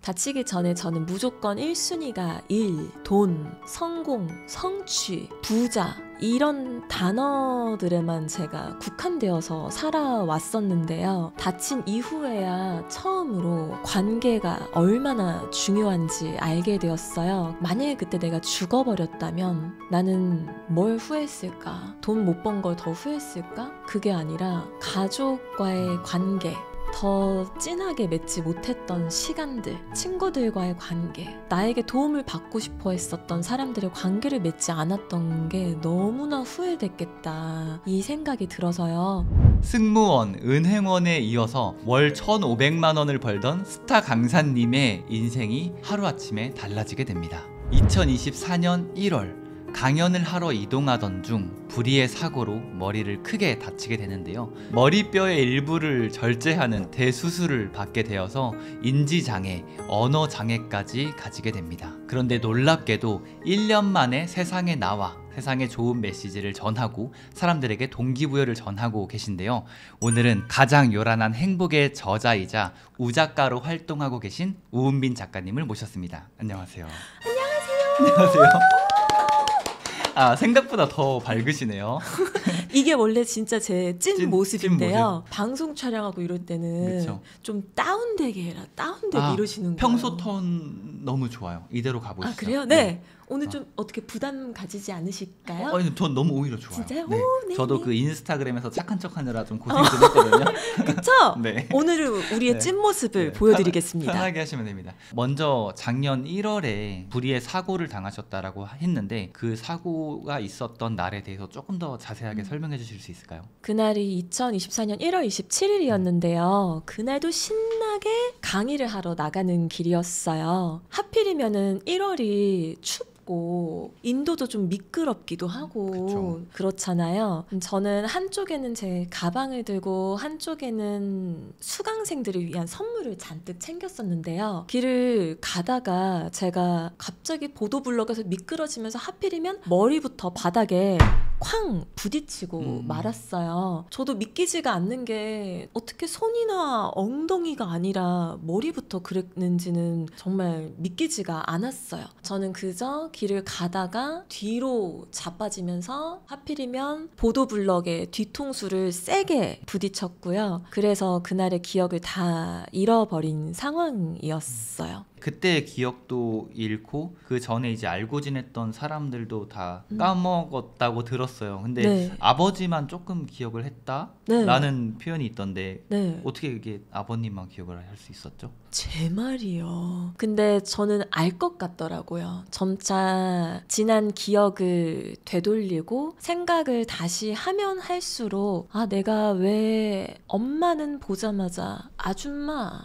다치기 전에 저는 무조건 1순위가 일, 돈, 성공, 성취, 부자 이런 단어들에만 제가 국한되어서 살아왔었는데요. 다친 이후에야 처음으로 관계가 얼마나 중요한지 알게 되었어요. 만약에 그때 내가 죽어버렸다면 나는 뭘 후회했을까? 돈 못 번 걸 더 후회했을까? 그게 아니라 가족과의 관계, 더 진하게 맺지 못했던 시간들, 친구들과의 관계, 나에게 도움을 받고 싶어 했었던 사람들의 관계를 맺지 않았던 게 너무나 후회됐겠다 이 생각이 들어서요. 승무원, 은행원에 이어서 월 1,500만 원을 벌던 스타 강사님의 인생이 하루아침에 달라지게 됩니다. 2024년 1월 강연을 하러 이동하던 중 불의의 사고로 머리를 크게 다치게 되는데요. 머리뼈의 일부를 절제하는 대수술을 받게 되어서 인지장애, 언어장애까지 가지게 됩니다. 그런데 놀랍게도 1년 만에 세상에 나와 세상에 좋은 메시지를 전하고 사람들에게 동기부여를 전하고 계신데요. 오늘은 가장 요란한 행복의 저자이자 우작가로 활동하고 계신 우은빈 작가님을 모셨습니다. 안녕하세요. 안녕하세요. 아, 생각보다 더 밝으시네요. 이게 원래 진짜 제 찐 모습인데요. 모습. 방송 촬영하고 이럴 때는 그쵸. 좀 다운되게 해라, 다운되게 이러시는 거예요. 평소 톤 너무 좋아요. 이대로 가보시죠. 아, 그래요? 네. 오늘 좀 어떻게 부담 가지지 않으실까요? 아니, 전 너무 오히려 좋아요. 진짜요? 네. 오, 네, 저도 네. 그 인스타그램에서 착한 척하느라 좀 고생 좀 했거든요. 그쵸? 네. 오늘은 우리의 네. 찐 모습을 네, 보여드리겠습니다. 편하게 하시면 됩니다. 먼저 작년 1월에 불의의 사고를 당하셨다라고 했는데 그 사고가 있었던 날에 대해서 조금 더 자세하게 설명해 주실 수 있을까요? 그날이 2024년 1월 27일이었는데요. 그날도 신나게 강의를 하러 나가는 길이었어요. 하필이면은 1월이 춥고 인도도 좀 미끄럽기도 하고 그쵸. 그렇잖아요. 저는 한쪽에는 제 가방을 들고 한쪽에는 수강생들을 위한 선물을 잔뜩 챙겼었는데요. 길을 가다가 제가 갑자기 보도블럭에서 미끄러지면서 하필이면 머리부터 바닥에 쾅 부딪히고 말았어요. 저도 믿기지가 않는 게 어떻게 손이나 엉덩이가 아니라 머리부터 그랬는지는 정말 믿기지가 않았어요. 저는 그저 길을 가다가 뒤로 자빠지면서 하필이면 보도블럭에 뒤통수를 세게 부딪혔고요. 그래서 그날의 기억을 다 잃어버린 상황이었어요. 그때의 기억도 잃고 그 전에 이제 알고 지냈던 사람들도 다 까먹었다고 들었어요. 근데 네. 아버지만 조금 기억을 했다라는 표현이 있던데 네. 어떻게 이게 아버님만 기억을 할 수 있었죠? 제 말이요. 근데 저는 알 것 같더라고요. 점차 지난 기억을 되돌리고 생각을 다시 하면 할수록 아, 내가 왜 엄마는 보자마자 아줌마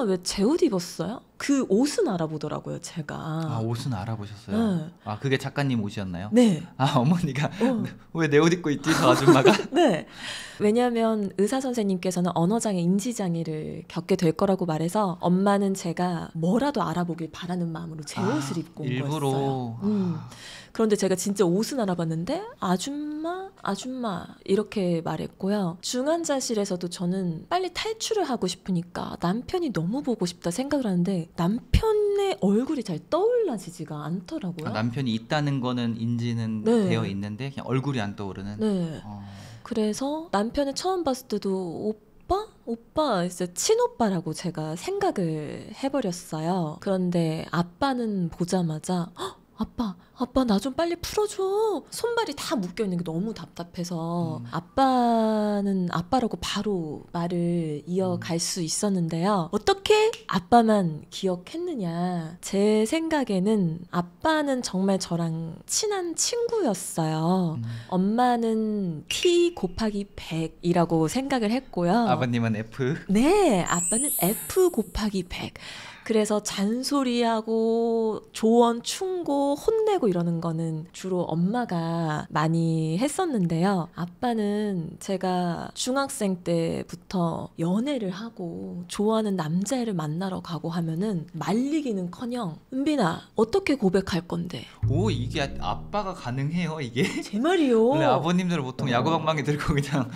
왜 제 옷 입었어요? 그 옷은 알아보더라고요, 제가. 아, 옷은 알아보셨어요? 네. 아, 그게 작가님 옷이었나요? 네. 아, 어머니가 왜 내 옷 입고 있지? 저 아줌마가? 네. 왜냐하면 의사 선생님께서는 언어장애, 인지장애를 겪게 될 거라고 말해서 엄마는 제가 뭐라도 알아보길 바라는 마음으로 제 옷을 입고 온 일부러. 거였어요. 그런데 제가 진짜 옷은 알아봤는데 아줌마 이렇게 말했고요. 중환자실에서도 저는 빨리 탈출을 하고 싶으니까 남편이 너무 보고 싶다 생각을 하는데 남편의 얼굴이 잘 떠올라지지가 않더라고요. 아, 남편이 있다는 거는 인지는 네. 되어 있는데 그냥 얼굴이 안 떠오르는. 네. 그래서 남편을 처음 봤을 때도 오빠 진짜 친오빠라고 제가 생각을 해버렸어요. 그런데 아빠는 보자마자 아빠 나 좀 빨리 풀어줘. 손발이 다 묶여있는 게 너무 답답해서 아빠는 아빠라고 바로 말을 이어갈 수 있었는데요. 어떻게 아빠만 기억했느냐. 제 생각에는 아빠는 정말 저랑 친한 친구였어요. 엄마는 T 곱하기 100이라고 생각을 했고요. 아버님은 F? 네, 아빠는 F 곱하기 100. 그래서 잔소리하고 조언 충고 혼내고 이러는 거는 주로 엄마가 많이 했었는데요. 아빠는 제가 중학생 때부터 연애를 하고 좋아하는 남자애를 만나러 가고 하면은 말리기는커녕 은빈아 어떻게 고백할 건데? 오, 이게 아빠가 가능해요 이게? 제 말이요. 원래 아버님들은 보통 야구방망이 들고 그냥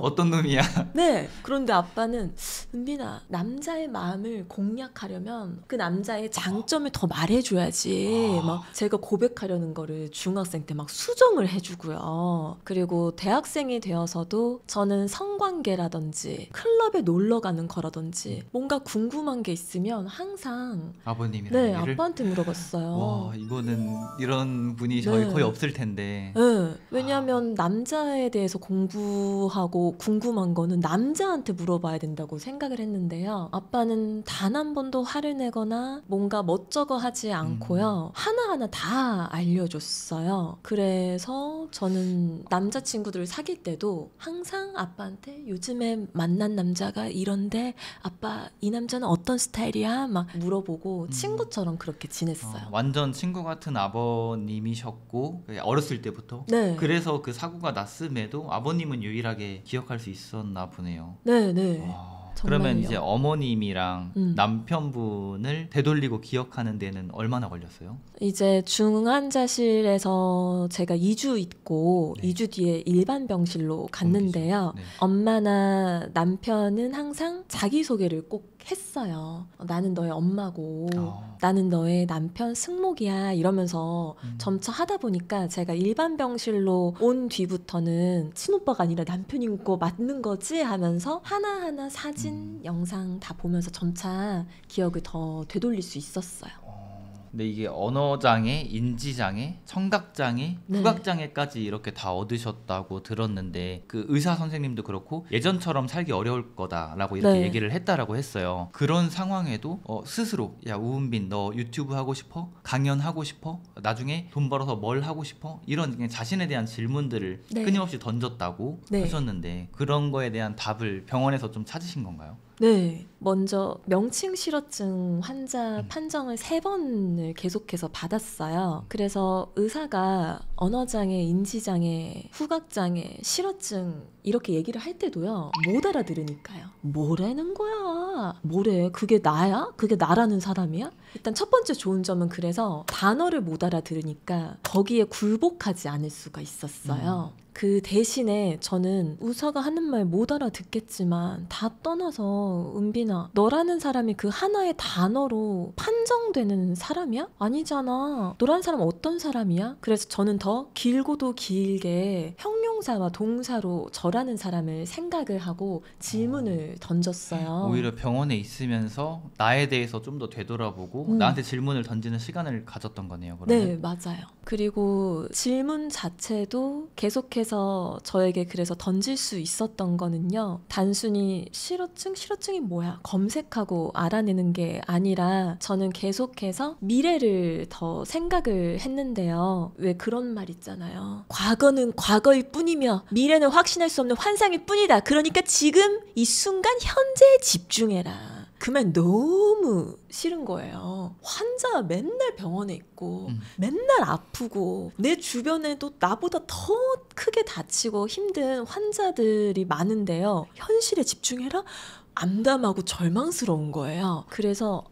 어떤 놈이야? 네. 그런데 아빠는 은빈아 남자의 마음을 공략하려면 하려면 그 남자의 장점을 더 말해줘야지. 막 제가 고백하려는 거를 중학생 때 막 수정을 해주고요. 그리고 대학생이 되어서도 저는 성관계라든지 클럽에 놀러 가는 거라든지 뭔가 궁금한 게 있으면 항상 아버님이랑 네, 얘기를? 아빠한테 물어봤어요. 와, 이거는 이런 분이 저희 네. 거의 없을 텐데. 네, 왜냐하면 남자에 대해서 공부하고 궁금한 거는 남자한테 물어봐야 된다고 생각을 했는데요. 아빠는 단 한 번도 화를 내거나 뭔가 멋쩍어 하지 않고요. 하나하나 다 알려줬어요. 그래서 저는 남자친구들을 사귈 때도 항상 아빠한테 요즘에 만난 남자가 이런데 아빠 이 남자는 어떤 스타일이야? 막 물어보고 친구처럼 그렇게 지냈어요. 완전 친구 같은 아버님이셨고 어렸을 때부터. 네. 그래서 그 사고가 났음에도 아버님은 유일하게 기억할 수 있었나 보네요. 네, 네. 와, 정말요. 그러면 이제 어머님이랑 음. 남편분을 되돌리고 기억하는 데는 얼마나 걸렸어요? 이제 중환자실에서 제가 2주 있고 네. 2주 뒤에 일반 병실로 갔는데요. 네. 엄마나 남편은 항상 자기소개를 꼭 했어요. 나는 너의 엄마고 나는 너의 남편 승목이야 이러면서 점차 하다 보니까 제가 일반 병실로 온 뒤부터는 친오빠가 아니라 남편인 거 맞는 거지 하면서 하나하나 사진, 영상 다 보면서 점차 기억을 더 되돌릴 수 있었어요. 근데 이게 언어장애, 인지장애, 청각장애, 네. 후각장애까지 이렇게 다 얻으셨다고 들었는데 그 의사 선생님도 그렇고 예전처럼 살기 어려울 거다라고 이렇게 네. 얘기를 했다라고 했어요. 그런 상황에도 스스로 야 우은빈 너 유튜브 하고 싶어? 강연하고 싶어? 나중에 돈 벌어서 뭘 하고 싶어? 이런 그냥 자신에 대한 질문들을 네. 끊임없이 던졌다고 네. 하셨는데 그런 거에 대한 답을 병원에서 좀 찾으신 건가요? 네, 먼저 명칭 실어증 환자 판정을 3번을 계속해서 받았어요. 그래서 의사가 언어장애, 인지장애, 후각장애, 실어증 이렇게 얘기를 할 때도요 못 알아들으니까요. 뭐라는 거야? 뭐래? 그게 나야? 그게 나라는 사람이야? 일단 첫 번째 좋은 점은 그래서 단어를 못 알아들으니까 거기에 굴복하지 않을 수가 있었어요. 그 대신에 저는 의사가 하는 말 못 알아듣겠지만 다 떠나서 은빈아 너라는 사람이 그 하나의 단어로 판정되는 사람이야? 아니잖아. 너라는 사람은 어떤 사람이야? 그래서 저는 더 길고도 길게 형용사와 동사로 저라는 사람을 생각을 하고 질문을 던졌어요. 오히려 병원에 있으면서 나에 대해서 좀 더 되돌아보고 나한테 질문을 던지는 시간을 가졌던 거네요. 그러면. 네, 맞아요. 그리고 질문 자체도 계속해서 저에게 그래서 던질 수 있었던 거는요. 단순히 실어증이 뭐야? 검색하고 알아내는 게 아니라 저는 계속해서 미래를 더 생각을 했는데요. 왜 그런 말 있잖아요. 과거는 과거일 뿐이며 미래는 확신할 수 없는 환상일 뿐이다. 그러니까 지금 이 순간 현재에 집중해라. 그 말 너무 싫은 거예요. 환자 맨날 병원에 있고 맨날 아프고 내 주변에도 나보다 더 크게 다치고 힘든 환자들이 많은데요. 현실에 집중해라? 암담하고 절망스러운 거예요. 그래서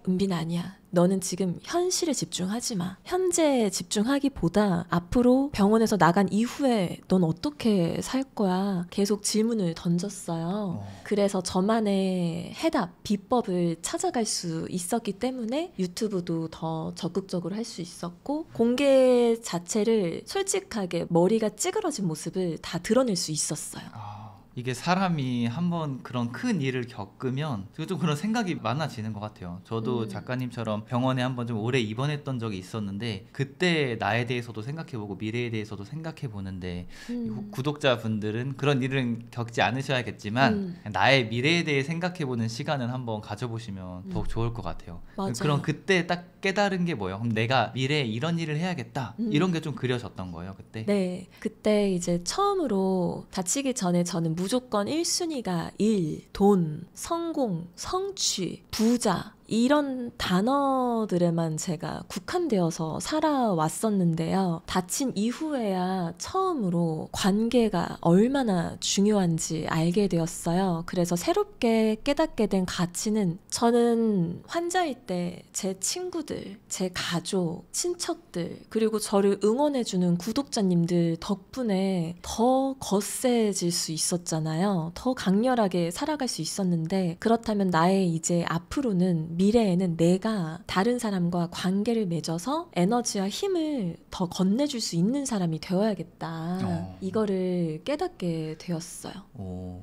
은빈 아니야. 너는 지금 현실에 집중하지 마. 현재에 집중하기보다 앞으로 병원에서 나간 이후에 넌 어떻게 살 거야? 계속 질문을 던졌어요. 그래서 저만의 해답, 비법을 찾아갈 수 있었기 때문에 유튜브도 더 적극적으로 할 수 있었고 공개 자체를 솔직하게 머리가 찌그러진 모습을 다 드러낼 수 있었어요. 이게 사람이 한번 그런 큰 일을 겪으면 좀 그런 생각이 많아지는 것 같아요. 저도 작가님처럼 병원에 한번 좀 오래 입원했던 적이 있었는데 그때 나에 대해서도 생각해보고 미래에 대해서도 생각해보는데 구독자분들은 그런 일은 겪지 않으셔야겠지만 나의 미래에 대해 생각해보는 시간은 한번 가져보시면 더욱 좋을 것 같아요. 맞아요. 그럼 그때 딱 깨달은 게 뭐예요? 그럼 내가 미래에 이런 일을 해야겠다 이런 게 좀 그려졌던 거예요 그때? 네, 그때 이제 처음으로 다치기 전에 저는 무조건 1순위가 일, 돈, 성공, 성취, 부자 이런 단어들에만 제가 국한되어서 살아왔었는데요. 다친 이후에야 처음으로 관계가 얼마나 중요한지 알게 되었어요. 그래서 새롭게 깨닫게 된 가치는 저는 환자일 때 제 친구들, 제 가족, 친척들 그리고 저를 응원해주는 구독자님들 덕분에 더 거세질 수 있었잖아요. 더 강렬하게 살아갈 수 있었는데 그렇다면 나의 이제 앞으로는 미래에는 내가 다른 사람과 관계를 맺어서 에너지와 힘을 더 건네줄 수 있는 사람이 되어야겠다. 이거를 깨닫게 되었어요.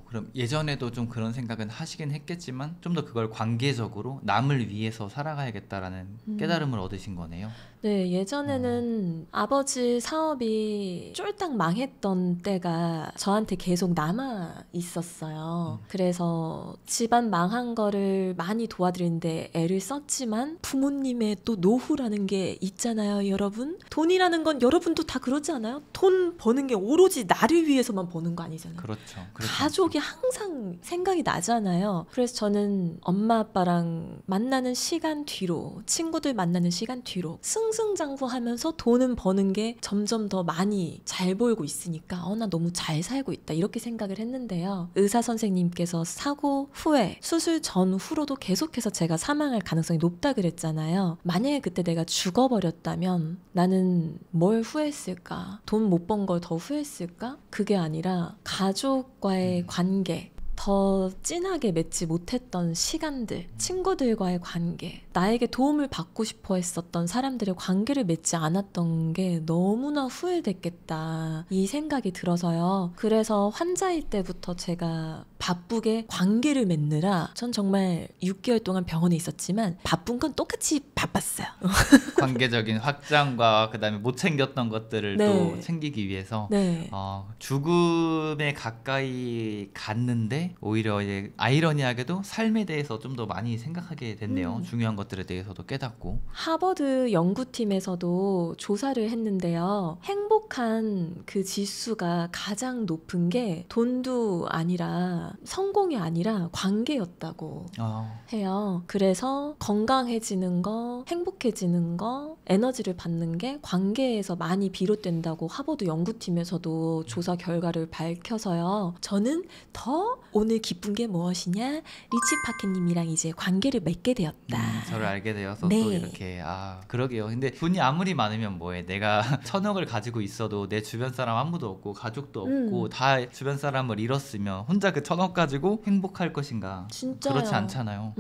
그럼 예전에도 좀 그런 생각은 하시긴 했겠지만 좀 더 그걸 관계적으로 남을 위해서 살아가야겠다라는 깨달음을 얻으신 거네요. 네, 예전에는 아버지 사업이 쫄딱 망했던 때가 저한테 계속 남아 있었어요. 그래서 집안 망한 거를 많이 도와드리는데 애를 썼지만 부모님의 또 노후라는 게 있잖아요, 여러분. 돈이라는 건 여러분도 다 그러지 않아요? 돈 버는 게 오로지 나를 위해서만 버는 거 아니잖아요. 그렇죠. 가족이 항상 생각이 나잖아요. 그래서 저는 엄마 아빠랑 만나는 시간 뒤로, 친구들 만나는 시간 뒤로 승승장구하면서 돈은 버는 게 점점 더 많이 잘 보이고 있으니까 나 너무 잘 살고 있다 이렇게 생각을 했는데요. 의사 선생님께서 사고 후에 수술 전후로도 계속해서 제가 사망할 가능성이 높다 그랬잖아요. 만약에 그때 내가 죽어버렸다면 나는 뭘 후회했을까? 돈 못 번 걸 더 후회했을까? 그게 아니라 가족과의 관계, 더 진하게 맺지 못했던 시간들, 친구들과의 관계, 나에게 도움을 받고 싶어 했었던 사람들의 관계를 맺지 않았던 게 너무나 후회됐겠다 이 생각이 들어서요. 그래서 환자일 때부터 제가 바쁘게 관계를 맺느라 전 정말 6개월 동안 병원에 있었지만 바쁜 건 똑같이 바빴어요. 관계적인 확장과 그다음에 못 챙겼던 것들을 네. 또 챙기기 위해서 네. 죽음에 가까이 갔는데 오히려 이제 아이러니하게도 삶에 대해서 좀 더 많이 생각하게 됐네요. 중요한 것들에 대해서도 깨닫고. 하버드 연구팀에서도 조사를 했는데요. 행복한 그 지수가 가장 높은 게 돈도 아니라 성공이 아니라 관계였다고 해요. 그래서 건강해지는 거, 행복해지는 거, 에너지를 받는 게 관계에서 많이 비롯된다고 하버드 연구팀에서도 조사 결과를 밝혀서요. 저는 더 오늘 기쁜 게 무엇이냐? 리치 파케님이랑 이제 관계를 맺게 되었다. 저를 알게 되어서 네. 또 이렇게 그러게요. 근데 돈이 아무리 많으면 뭐해. 내가 1,000억을 가지고 있어도 내 주변 사람 아무도 없고 가족도 없고 다 주변 사람을 잃었으면 혼자 그 1,000억 가지고 행복할 것인가? 진짜요. 그렇지 않잖아요.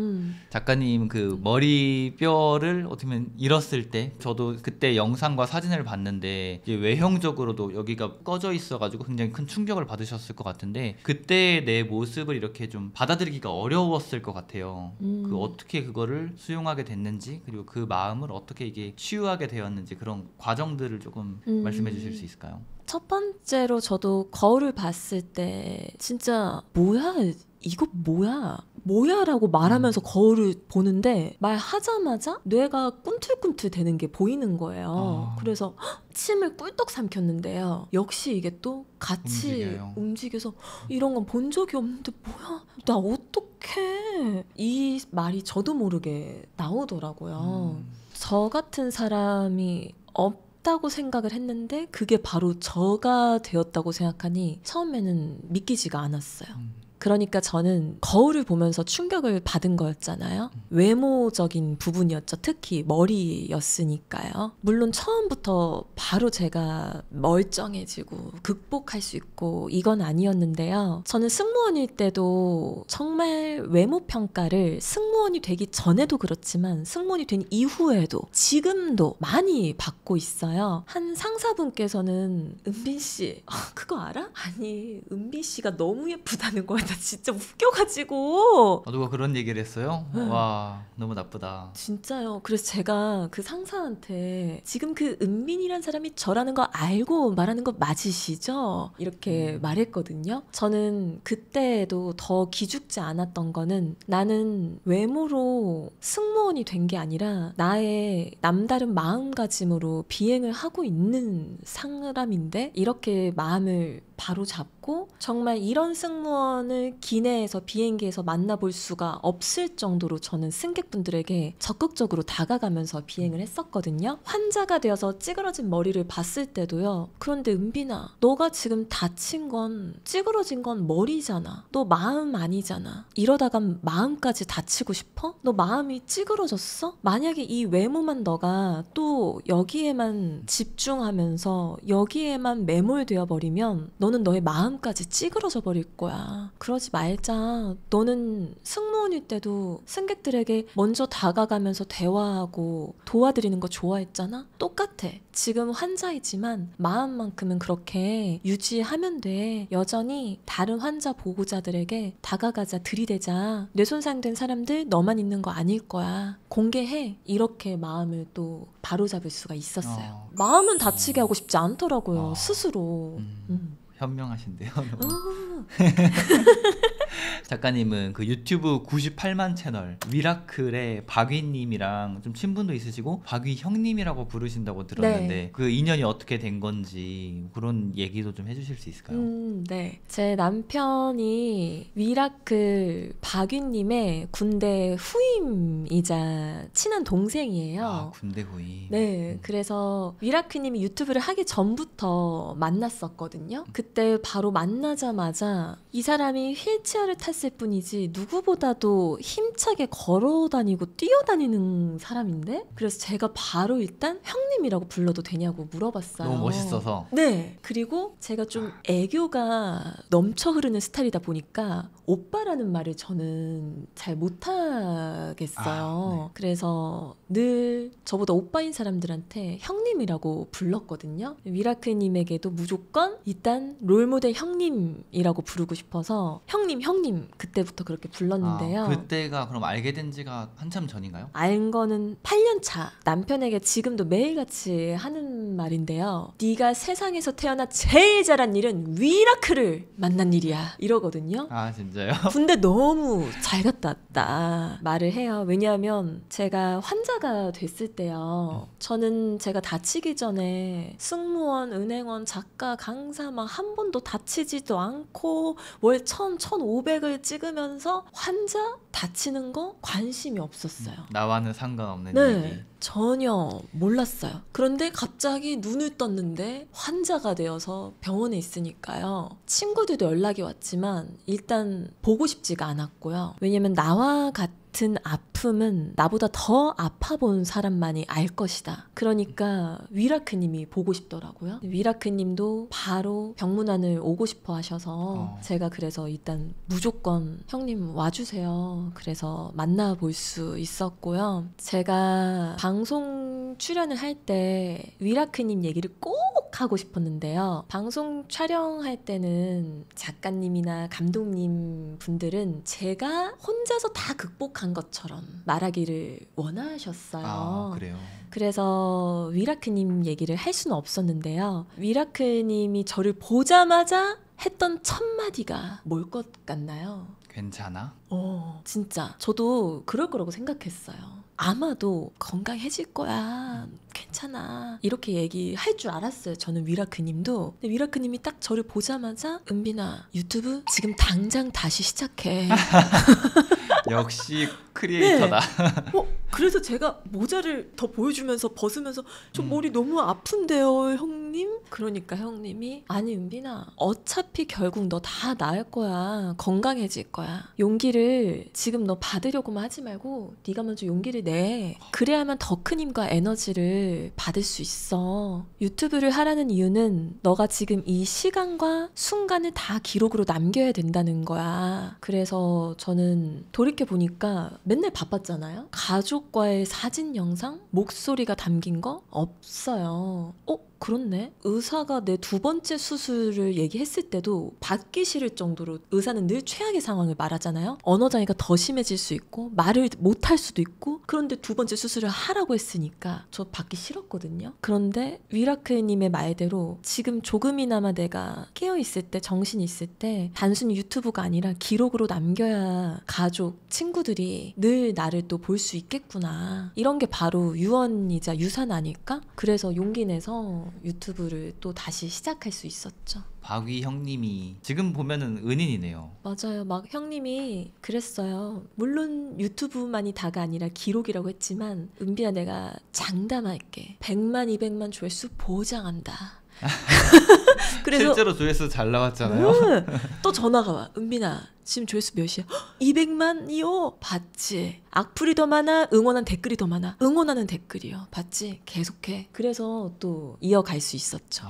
작가님 그 머리뼈를 어떻게 보면 잃었을 때 저도 그때 영상과 사진을 봤는데 이제 외형적으로도 여기가 꺼져 있어가지고 굉장히 큰 충격을 받으셨을 것 같은데 그때 내 모습을 이렇게 좀 받아들이기가 어려웠을 것 같아요. 그 어떻게 그거를 수용하게 됐는지 그리고 그 마음을 어떻게 이게 치유하게 되었는지 그런 과정들을 조금 말씀해 주실 수 있을까요? 첫 번째로 저도 거울을 봤을 때 진짜 뭐야? 이거 뭐야? 뭐야? 라고 말하면서 거울을 보는데 말하자마자 뇌가 꿈틀꿈틀 되는 게 보이는 거예요. 그래서 침을 꿀떡 삼켰는데요. 역시 이게 또 같이 움직여서 이런 건 본 적이 없는데 뭐야? 나 어떡해? 이 말이 저도 모르게 나오더라고요. 저 같은 사람이 없다고 생각을 했는데 그게 바로 저가 되었다고 생각하니 처음에는 믿기지가 않았어요. 그러니까 저는 거울을 보면서 충격을 받은 거였잖아요. 외모적인 부분이었죠. 특히 머리였으니까요. 물론 처음부터 바로 제가 멀쩡해지고 극복할 수 있고 이건 아니었는데요. 저는 승무원일 때도 정말 외모 평가를 승무원이 되기 전에도 그렇지만 승무원이 된 이후에도 지금도 많이 받고 있어요. 한 상사분께서는 은빈 씨 그거 알아? 아니 은빈 씨가 너무 예쁘다는 거야. 나 진짜 웃겨가지고. 누가 그런 얘기를 했어요? 와 너무 나쁘다. 진짜요. 그래서 제가 그 상사한테 지금 그 은빈이란 사람이 저라는 거 알고 말하는 거 맞으시죠? 이렇게 말했거든요. 저는 그때도 더 기죽지 않았던 거는 나는 외모로 승무원이 된 게 아니라 나의 남다른 마음가짐으로 비행을 하고 있는 사람인데 이렇게 마음을 바로 잡고 정말 이런 승무원을 기내에서 비행기에서 만나볼 수가 없을 정도로 저는 승객분들에게 적극적으로 다가가면서 비행을 했었거든요. 환자가 되어서 찌그러진 머리를 봤을 때도요. 그런데 은빈아, 너가 지금 다친 건 찌그러진 건 머리잖아. 너 마음 아니잖아. 이러다가 마음까지 다치고 싶어? 너 마음이 찌그러졌어? 만약에 이 외모만 너가 또 여기에만 집중하면서 여기에만 매몰되어 버리면 너는 너의 마음 마음까지 찌그러져 버릴 거야. 그러지 말자. 너는 승무원일 때도 승객들에게 먼저 다가가면서 대화하고 도와드리는 거 좋아했잖아? 똑같아. 지금 환자이지만 마음만큼은 그렇게 유지하면 돼. 여전히 다른 환자 보호자들에게 다가가자, 들이대자. 뇌손상된 사람들 너만 있는 거 아닐 거야. 공개해. 이렇게 마음을 또 바로잡을 수가 있었어요. 마음은 다치게 하고 싶지 않더라고요. 스스로. 현명하신데요. 작가님은 그 유튜브 98만 채널 위라클의 박위님이랑 좀 친분도 있으시고 박위 형님이라고 부르신다고 들었는데 네. 그 인연이 어떻게 된 건지 그런 얘기도 좀 해주실 수 있을까요? 네. 제 남편이 위라클 박위님의 군대 후임이자 친한 동생이에요. 아, 군대 후임. 네, 그래서 위라크님이 유튜브를 하기 전부터 만났었거든요. 그때 바로 만나자마자 이 사람이 휠체어를 탔을 뿐이지 누구보다도 힘차게 걸어다니고 뛰어다니는 사람인데, 그래서 제가 바로 일단 형님이라고 불러도 되냐고 물어봤어요. 너무 멋있어서. 네, 그리고 제가 좀 애교가 넘쳐 흐르는 스타일이다 보니까 오빠라는 말을 저는 잘 못하겠어요. 네. 그래서 늘 저보다 오빠인 사람들한테 형님이라고 불렀거든요. 위라크님에게도 무조건 일단 롤모델 형님이라고 부르고 싶어서 형님 그때부터 그렇게 불렀는데요. 그때가 그럼 알게 된 지가 한참 전인가요? 알 거는 8년 차. 남편에게 지금도 매일같이 하는 말인데요. 네가 세상에서 태어나 제일 잘한 일은 위라크를 만난 일이야. 이러거든요. 아, 진짜요? 군대 너무 잘 갔다 왔다 말을 해요. 왜냐하면 제가 환자가 됐을 때요. 저는 제가 다치기 전에 승무원, 은행원, 작가, 강사 막 한 번도 다치지도 않고 월 1000, 1500을 찍으면서 환자 다치는 거 관심이 없었어요. 나와는 상관없는 네. 얘기. 전혀 몰랐어요. 그런데 갑자기 눈을 떴는데 환자가 되어서 병원에 있으니까요. 친구들도 연락이 왔지만 일단 보고 싶지가 않았고요. 왜냐면 나와 같은 아픔은 나보다 더 아파본 사람만이 알 것이다. 그러니까 위라크님이 보고 싶더라고요. 위라크님도 바로 병문안을 오고 싶어 하셔서 제가 그래서 일단 무조건 형님 와주세요. 그래서 만나볼 수 있었고요. 제가 방송 출연을 할 때 위라크님 얘기를 꼭 하고 싶었는데요. 방송 촬영할 때는 작가님이나 감독님 분들은 제가 혼자서 다 극복한 것처럼 말하기를 원하셨어요. 아, 그래요. 그래서 위라크님 얘기를 할 수는 없었는데요. 위라크님이 저를 보자마자 했던 첫 마디가 뭘 것 같나요? 괜찮아? 진짜 저도 그럴 거라고 생각했어요. 아마도 건강해질 거야. 괜찮아. 이렇게 얘기할 줄 알았어요. 저는 위라크님도. 근데 위라크님이 딱 저를 보자마자 은빈아 유튜브 지금 당장 다시 시작해. 역시 크리에이터다. 네. 그래서 제가 모자를 더 보여주면서 벗으면서 저 머리 너무 아픈데요 형님? 그러니까 형님이 아니 은빈아 어차피 결국 너 다 나을 거야. 건강해질 거야. 용기를 지금 너 받으려고만 하지 말고 네가 먼저 용기를 내. 그래야만 더 큰 힘과 에너지를 받을 수 있어. 유튜브를 하라는 이유는 너가 지금 이 시간과 순간을 다 기록으로 남겨야 된다는 거야. 그래서 저는 돌이켜보니까 맨날 바빴잖아요. 가족과의 사진 영상? 목소리가 담긴 거? 없어요. 그렇네. 의사가 내 두 번째 수술을 얘기했을 때도 받기 싫을 정도로 의사는 늘 최악의 상황을 말하잖아요. 언어장애가 더 심해질 수 있고 말을 못할 수도 있고, 그런데 두 번째 수술을 하라고 했으니까 저 받기 싫었거든요. 그런데 위라크님의 말대로 지금 조금이나마 내가 깨어있을 때, 정신이 있을 때 단순히 유튜브가 아니라 기록으로 남겨야 가족, 친구들이 늘 나를 또 볼 수 있겠구나. 이런 게 바로 유언이자 유산 아닐까? 그래서 용기 내서 유튜브를 또 다시 시작할 수 있었죠. 박위 형님이 지금 보면은 은인이네요. 맞아요. 막 형님이 그랬어요. 물론 유튜브만이 다가 아니라 기록이라고 했지만 은비야 내가 장담할게. 100만 200만 조회수 보장한다. 그래서 실제로 조회수 잘 나왔잖아요. 또 전화가 와. 은빈아 지금 조회수 몇이야? 200만이요? 봤지. 악플이 더 많아? 응원한 댓글이 더 많아? 응원하는 댓글이요. 봤지? 계속해. 그래서 또 이어갈 수 있었죠.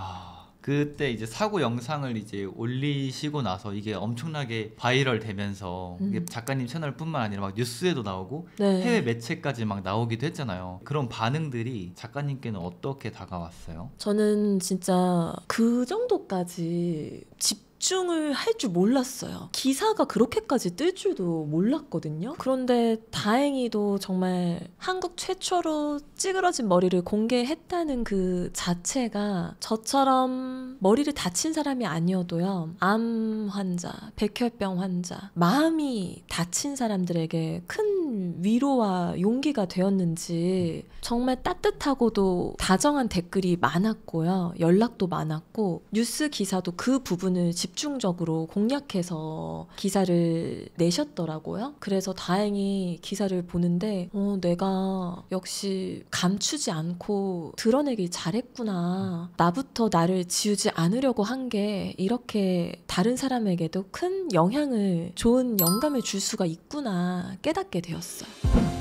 그때 이제 사고 영상을 이제 올리시고 나서 이게 엄청나게 바이럴 되면서 이게 작가님 채널뿐만 아니라 막 뉴스에도 나오고 네. 해외 매체까지 막 나오기도 했잖아요. 그런 반응들이 작가님께는 어떻게 다가왔어요? 저는 진짜 그 정도까지 집중을 할 줄 몰랐어요. 기사가 그렇게까지 뜰 줄도 몰랐거든요. 그런데 다행히도 정말 한국 최초로 찌그러진 머리를 공개했다는 그 자체가 저처럼 머리를 다친 사람이 아니어도요, 암 환자, 백혈병 환자, 마음이 다친 사람들에게 큰 위로와 용기가 되었는지 정말 따뜻하고도 다정한 댓글이 많았고요. 연락도 많았고 뉴스 기사도 그 부분을 집중적으로 공략해서 기사를 내셨더라고요. 그래서 다행히 기사를 보는데 내가 역시 감추지 않고 드러내길 잘했구나. 나부터 나를 지우지 않으려고 한 게 이렇게 다른 사람에게도 큰 영향을, 좋은 영감을 줄 수가 있구나 깨닫게 되었어요.